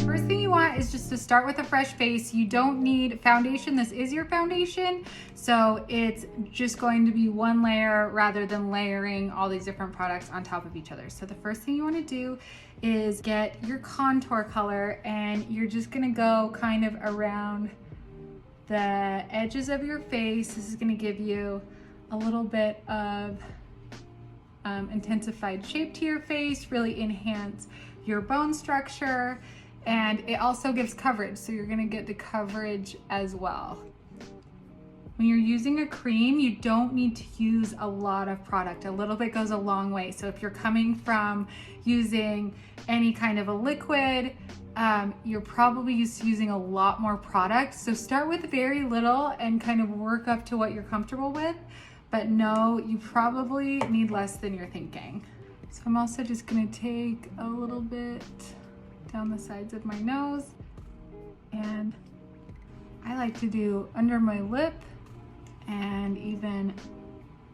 First thing you want is just to start with a fresh face. You don't need foundation. This is your foundation. So it's just going to be one layer rather than layering all these different products on top of each other. So the first thing you want to do is get your contour color, and you're just going to go kind of around the edges of your face. This is going to give you a little bit of intensified shape to your face, really enhance your bone structure, and it also gives coverage, so you're gonna get the coverage as well. When you're using a cream, you don't need to use a lot of product. A little bit goes a long way. So if you're coming from using any kind of a liquid, you're probably used to using a lot more product. So start with very little and kind of work up to what you're comfortable with. But no, you probably need less than you're thinking. So I'm also just gonna take a little bit down the sides of my nose, and I like to do under my lip and even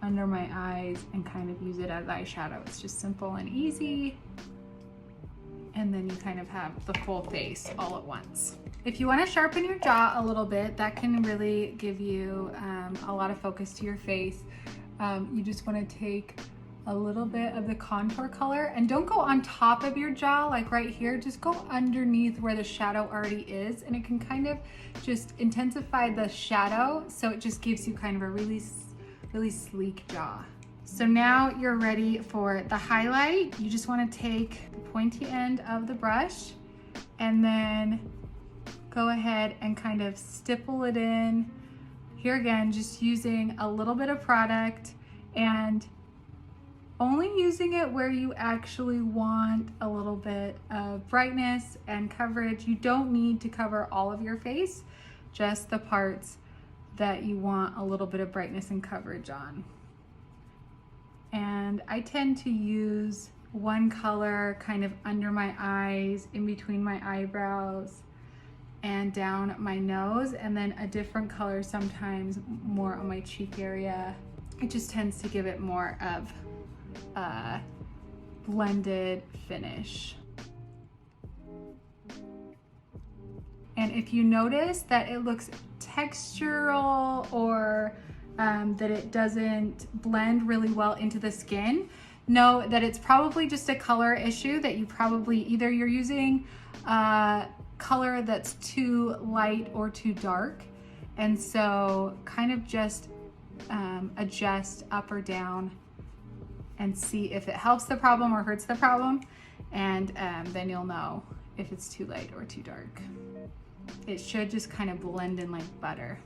under my eyes and kind of use it as eyeshadow. It's just simple and easy. And then you kind of have the full face all at once. If you want to sharpen your jaw a little bit, that can really give you a lot of focus to your face. You just want to take a little bit of the contour color, and don't go on top of your jaw like right here, just go underneath where the shadow already is, and it can kind of just intensify the shadow, so it just gives you kind of a really sleek jaw. So now you're ready for the highlight. You just want to take the pointy end of the brush and then go ahead and kind of stipple it in. Here again, just using a little bit of product and only using it where you actually want a little bit of brightness and coverage. You don't need to cover all of your face, just the parts that you want a little bit of brightness and coverage on. And I tend to use one color kind of under my eyes, in between my eyebrows, and down my nose, and then a different color sometimes more on my cheek area. It just tends to give it more of a blended finish. And if you notice that it looks textural or that it doesn't blend really well into the skin, know that it's probably just a color issue, that you probably either you're using color that's too light or too dark. And so kind of just adjust up or down and see if it helps the problem or hurts the problem. And then you'll know if it's too light or too dark. It should just kind of blend in like butter.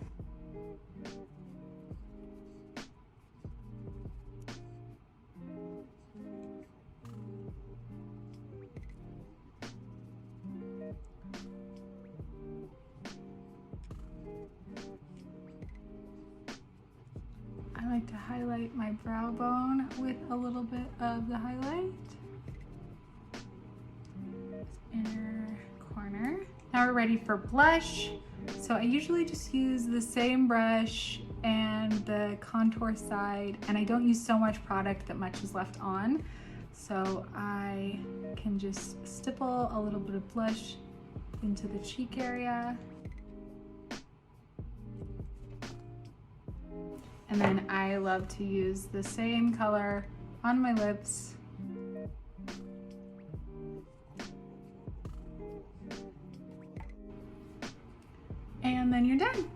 I like to highlight my brow bone with a little bit of the highlight. Inner corner. Now we're ready for blush. So I usually just use the same brush and the contour side, and I don't use so much product that much is left on. So I can just stipple a little bit of blush into the cheek area. And then I love to use the same color on my lips. And then you're done.